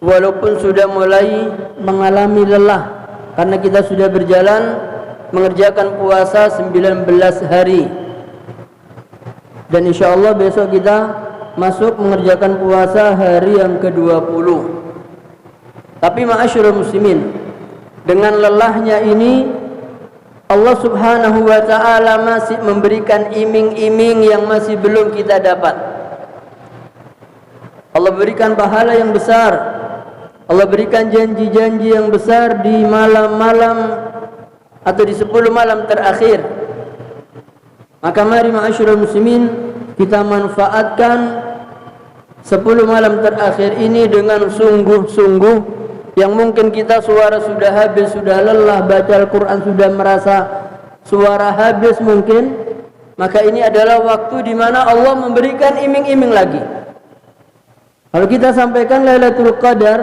walaupun sudah mulai mengalami lelah karena kita sudah berjalan mengerjakan puasa 19 hari, dan insyaallah besok kita masuk mengerjakan puasa hari yang ke-20. Tapi ma'asyiral muslimin, dengan lelahnya ini Allah subhanahu wa ta'ala masih memberikan iming-iming yang masih belum kita dapat. Allah berikan pahala yang besar, Allah berikan janji-janji yang besar di malam-malam atau di 10 malam terakhir. Maka mari ma'asyiral muslimin, kita manfaatkan 10 malam terakhir ini dengan sungguh-sungguh. Yang mungkin kita suara sudah habis, sudah lelah, baca Al-Quran sudah merasa suara habis mungkin, maka ini adalah waktu di mana Allah memberikan iming-iming lagi. Kalau kita sampaikan Lailatul Qadar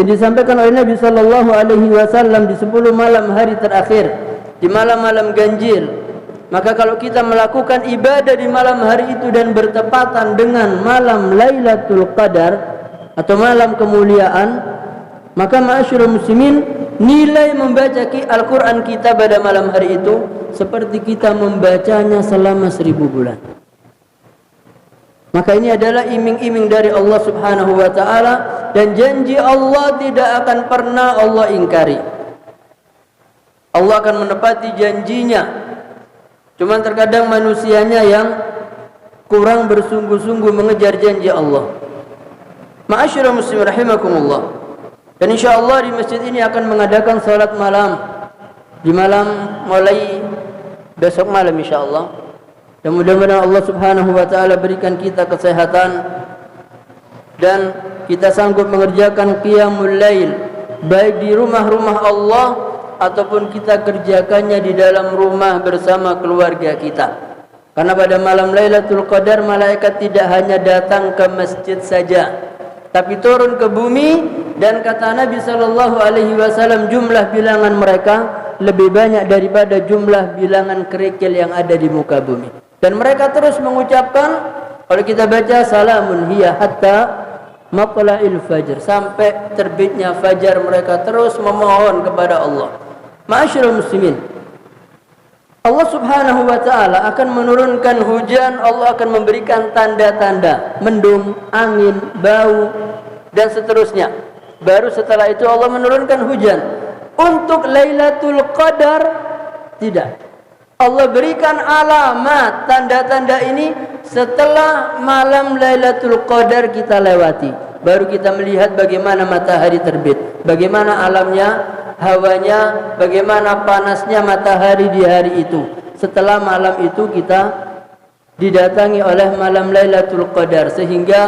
yang disampaikan oleh Nabi sallallahu alaihi wasallam di 10 malam hari terakhir, di malam-malam ganjil, maka kalau kita melakukan ibadah di malam hari itu dan bertepatan dengan malam Lailatul Qadar atau malam kemuliaan, maka ma'asyiral muslimin, nilai membaca Al-Quran kita pada malam hari itu seperti kita membacanya selama 1000 bulan. Maka ini adalah iming-iming dari Allah subhanahu wa ta'ala, dan janji Allah tidak akan pernah Allah ingkari. Allah akan menepati janjinya. Cuman terkadang manusianya yang kurang bersungguh-sungguh mengejar janji Allah. Ma'asyiral muslimin rahimakumullah. Dan insyaallah di masjid ini akan mengadakan salat malam di malam mulai besok malam insyaallah. Dan mudah-mudahan Allah subhanahu wa ta'ala berikan kita kesehatan dan kita sanggup mengerjakan qiyamul lail, baik di rumah-rumah Allah ataupun kita kerjakannya di dalam rumah bersama keluarga kita. Karena pada malam Lailatul Qadar malaikat tidak hanya datang ke masjid saja, tapi turun ke bumi, dan kata Nabi sallallahu alaihi wasallam jumlah bilangan mereka lebih banyak daripada jumlah bilangan kerikil yang ada di muka bumi. Dan mereka terus mengucapkan, kalau kita baca salamun hiya hatta matla'il fajr, sampai terbitnya fajar mereka terus memohon kepada Allah. Ma'asyiral muslimin, Allah subhanahu wa ta'ala akan menurunkan hujan, Allah akan memberikan tanda-tanda mendung, angin, bau, dan seterusnya. Baru setelah itu Allah menurunkan hujan. Untuk Lailatul Qadar tidak. Allah berikan alamat, tanda-tanda ini setelah malam Lailatul Qadar kita lewati. Baru kita melihat bagaimana matahari terbit, bagaimana alamnya, hawanya, bagaimana panasnya matahari di hari itu. Setelah malam itu kita didatangi oleh malam Lailatul Qadar, sehingga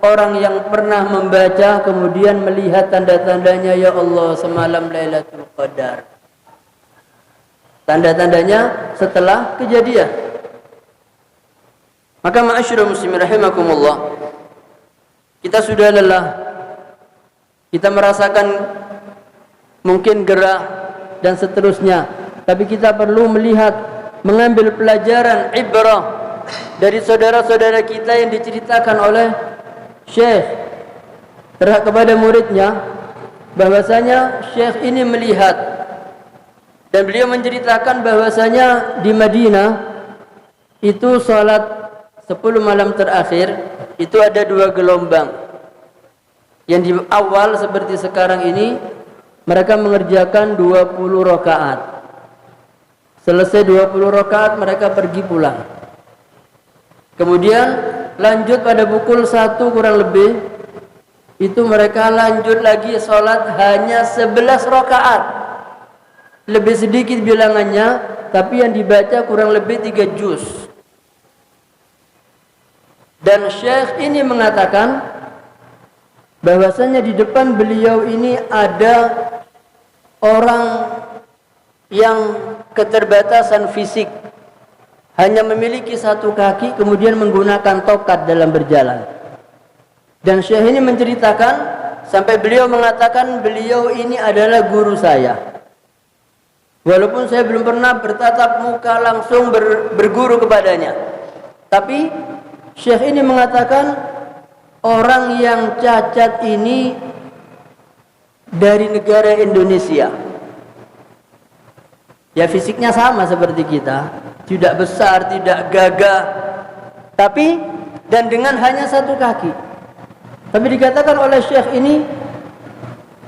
orang yang pernah membaca kemudian melihat tanda-tandanya, ya Allah semalam Lailatul Qadar. Tanda-tandanya setelah kejadian. Maka ma'asyiral muslimin rahimakumullah, kita sudah lelah, kita merasakan mungkin gerah dan seterusnya, tapi kita perlu melihat, mengambil pelajaran ibrah dari saudara-saudara kita yang diceritakan oleh Syekh terhadap kepada muridnya, bahwasanya Syekh ini melihat dan beliau menceritakan bahwasanya di Madinah itu salat 10 malam terakhir itu ada 2 gelombang. Yang di awal seperti sekarang ini mereka mengerjakan 20 rakaat. Selesai 20 rakaat mereka pergi pulang. Kemudian lanjut pada pukul 1 kurang lebih, itu mereka lanjut lagi sholat hanya 11 rakaat. Lebih sedikit bilangannya, tapi yang dibaca kurang lebih 3 juz. Dan Syekh ini mengatakan bahwasanya di depan beliau ini ada orang yang keterbatasan fisik, hanya memiliki 1 kaki, kemudian menggunakan tokat dalam berjalan. Dan Syekh ini menceritakan sampai beliau mengatakan beliau ini adalah guru saya. Walaupun saya belum pernah bertatap muka langsung berguru kepadanya, tapi Syekh ini mengatakan orang yang cacat ini dari negara Indonesia. Ya fisiknya sama seperti kita, tidak besar, tidak gagah, tapi dan dengan hanya satu kaki. Tapi dikatakan oleh Syekh ini,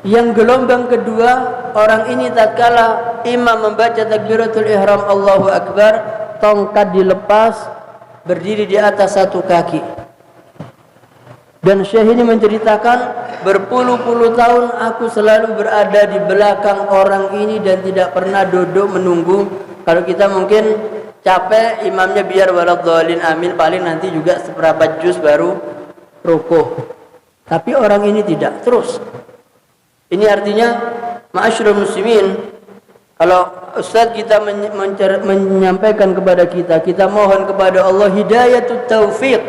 yang gelombang kedua, orang ini tatkala imam membaca takbiratul ihram Allahu Akbar, tongkat dilepas, berdiri di atas satu kaki. Dan Syekh ini menceritakan, berpuluh-puluh tahun aku selalu berada di belakang orang ini dan tidak pernah duduk menunggu. Kalau kita mungkin capek, imamnya biar waladhdallin amin, paling nanti juga seberapa juz baru rukuk. Tapi orang ini tidak, terus. Ini artinya, ma'asyiral muslimin, kalau Ustaz kita menyampaikan kepada kita, kita mohon kepada Allah hidayatut taufiq.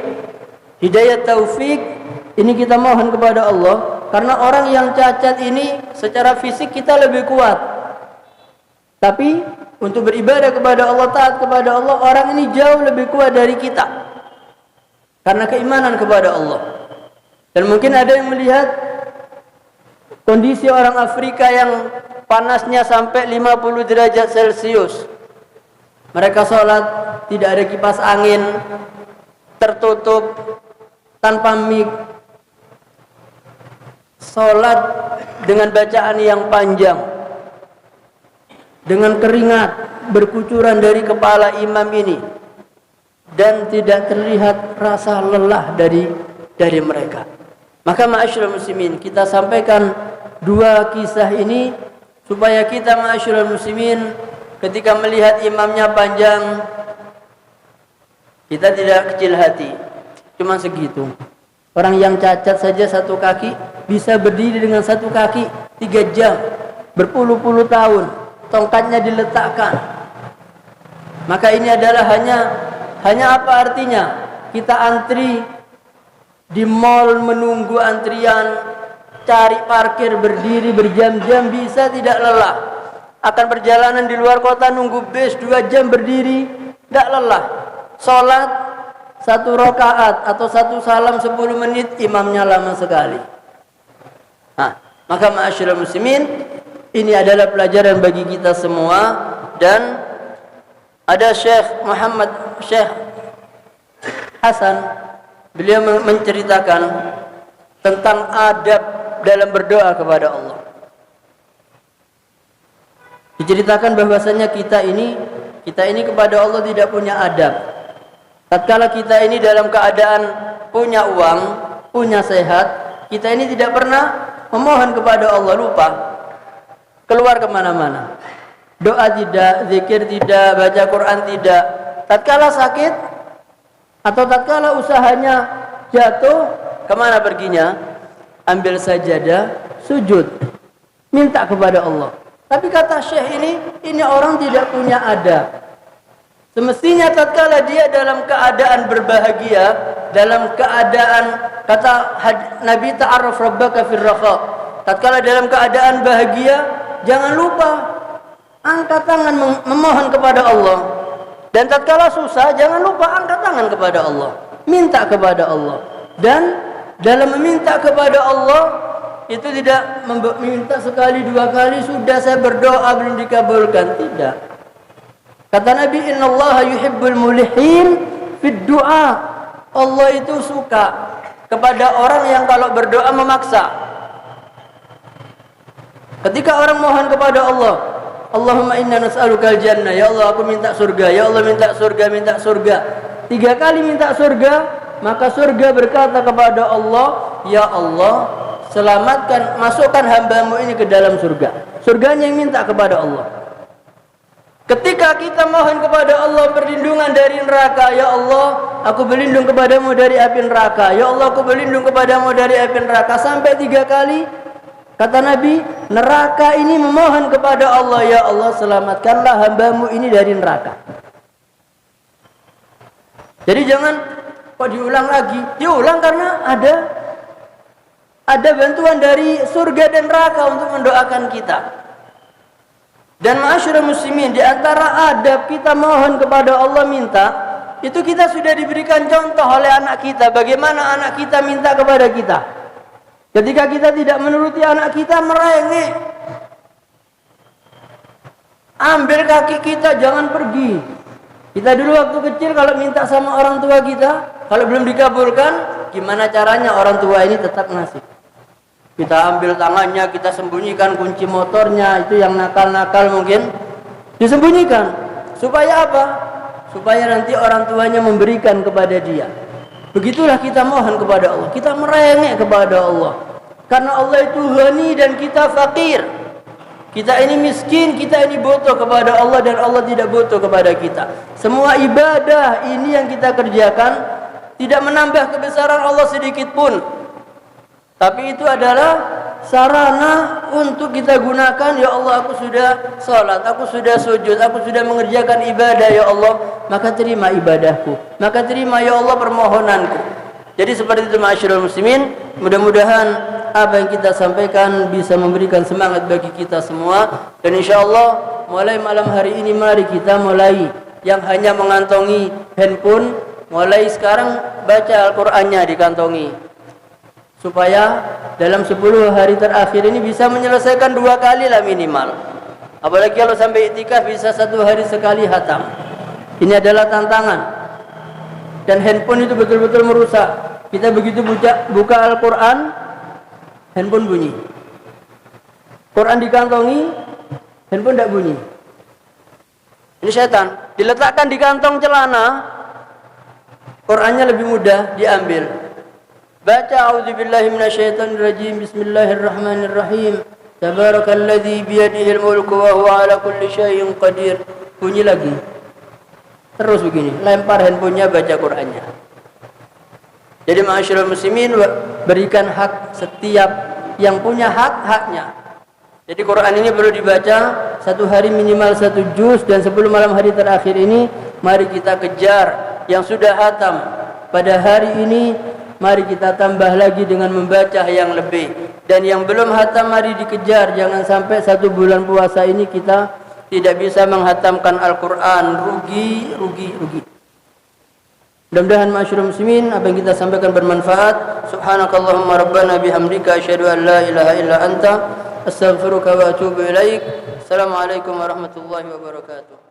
Hidayat taufik ini kita mohon kepada Allah, karena orang yang cacat ini secara fisik kita lebih kuat. Tapi untuk beribadah kepada Allah, taat kepada Allah, orang ini jauh lebih kuat dari kita. Karena keimanan kepada Allah. Dan mungkin ada yang melihat kondisi orang Afrika yang panasnya sampai 50 derajat Celcius. Mereka sholat tidak ada kipas angin, tertutup, tanpa mic, sholat dengan bacaan yang panjang, dengan keringat berkucuran dari kepala imam ini, dan tidak terlihat rasa lelah dari mereka. Maka ma'asyiral muslimin, kita sampaikan dua kisah ini supaya kita ma'asyiral muslimin ketika melihat imamnya panjang, kita tidak kecil hati. Cuma segitu. Orang yang cacat saja satu kaki bisa berdiri dengan satu kaki 3 jam, berpuluh-puluh tahun, tongkatnya diletakkan. Maka ini adalah hanya apa artinya? Kita antri di mall menunggu antrian, cari parkir, berdiri berjam-jam bisa tidak lelah. Akan perjalanan di luar kota nunggu bis 2 jam berdiri, tidak lelah. Salat 1 rakaat atau 1 salam 10 menit, imamnya lama sekali. Nah, maka ma'asyiral muslimin, ini adalah pelajaran bagi kita semua. Dan ada Syekh Hasan, beliau menceritakan tentang adab dalam berdoa kepada Allah. Diceritakan bahwasanya kita ini kepada Allah tidak punya adab. Tatkala kita ini dalam keadaan punya uang, punya sehat, kita ini tidak pernah memohon kepada Allah, lupa. Keluar kemana-mana. Doa tidak, zikir tidak, baca Quran tidak. Tatkala sakit atau tatkala usahanya jatuh, kemana perginya? Ambil sajadah, sujud, minta kepada Allah. Tapi kata Syekh ini orang tidak punya adab. Semestinya tatkala dia dalam keadaan berbahagia, dalam keadaan, kata Nabi, ta'arraf rabbaka fir raqa. Tatkala dalam keadaan bahagia, jangan lupa angkat tangan memohon kepada Allah. Dan tatkala susah, jangan lupa angkat tangan kepada Allah, minta kepada Allah. Dan dalam meminta kepada Allah itu tidak meminta sekali 2 kali sudah saya berdoa belum dikabulkan, tidak. Kata Nabi, innallaha yuhibbul mulihin fid du'a. Allah itu suka kepada orang yang kalau berdoa memaksa. Ketika orang mohon kepada Allah, Allahumma inna nas'alukal jannah, ya Allah aku minta surga, ya Allah minta surga, minta surga. 3 kali minta surga, maka surga berkata kepada Allah, ya Allah selamatkan, masukkan hambamu ini ke dalam surga. Surganya yang minta kepada Allah. Ketika kita mohon kepada Allah perlindungan dari neraka, ya Allah aku berlindung kepadamu dari api neraka, ya Allah aku berlindung kepadamu dari api neraka, sampai 3 kali. Kata Nabi, neraka ini memohon kepada Allah, ya Allah selamatkanlah hambamu ini dari neraka. Jadi jangan kok diulang lagi, diulang karena ada bantuan dari surga dan neraka untuk mendoakan kita. Dan ma'asyiral muslimin, di antara adab kita mohon kepada Allah minta, itu kita sudah diberikan contoh oleh anak kita, bagaimana anak kita minta kepada kita. Ketika kita tidak menuruti anak kita, merengek. Ambil kaki kita, jangan pergi. Kita dulu waktu kecil kalau minta sama orang tua kita, kalau belum dikabulkan, gimana caranya orang tua ini tetap ngasih? Kita ambil tangannya, kita sembunyikan kunci motornya, itu yang nakal-nakal mungkin disembunyikan. Supaya apa? Supaya nanti orang tuanya memberikan kepada dia. Begitulah kita mohon kepada Allah. Kita merengek kepada Allah. Karena Allah itu ghani dan kita fakir. Kita ini miskin, kita ini butuh kepada Allah dan Allah tidak butuh kepada kita. Semua ibadah ini yang kita kerjakan tidak menambah kebesaran Allah sedikit pun. Tapi itu adalah sarana untuk kita gunakan. Ya Allah, aku sudah salat, aku sudah sujud, aku sudah mengerjakan ibadah ya Allah, maka terima ibadahku, maka terima ya Allah permohonanku. Jadi seperti itu ma'asyiral muslimin. Mudah-mudahan apa yang kita sampaikan bisa memberikan semangat bagi kita semua. Dan insyaallah mulai malam hari ini mari kita mulai yang hanya mengantongi handphone, mulai sekarang baca Al-Qur'annya dikantongi, supaya dalam 10 hari terakhir ini bisa menyelesaikan 2 kali lah minimal. Apalagi kalau sampai iktikaf bisa 1 hari sekali khatam. Ini adalah tantangan. Dan handphone itu betul-betul merusak. Kita begitu buka Al-Quran, handphone bunyi. Quran dikantongi, handphone tidak bunyi. Ini setan. Diletakkan di kantong celana, Qurannya lebih mudah diambil. Baca a'udzubillahi minasyaitonirrajim, bismillahirrahmanirrahim, tabarakalladzi biyadihil mulku wa huwa ala kulli syai'in qadir. Bunyi lagi. Terus begini, lempar handphonenya, baca Qur'annya. Jadi ma'asyiral muslimin, berikan hak setiap yang punya hak-haknya. Jadi Quran ini perlu dibaca 1 hari minimal 1 juz, dan sebelum malam hari terakhir ini mari kita kejar yang sudah hatam pada hari ini. Mari kita tambah lagi dengan membaca yang lebih. Dan yang belum hatam mari dikejar. Jangan sampai 1 bulan puasa ini kita tidak bisa menghatamkan Al-Quran. Rugi. Mudah-mudahan ma'asyiral muslimin apa yang kita sampaikan bermanfaat. Subhanakallahumma rabbana bihamdika asyhadu an la ilaha illa anta astaghfiruka wa atubu ilaik. Assalamualaikum warahmatullahi wabarakatuh.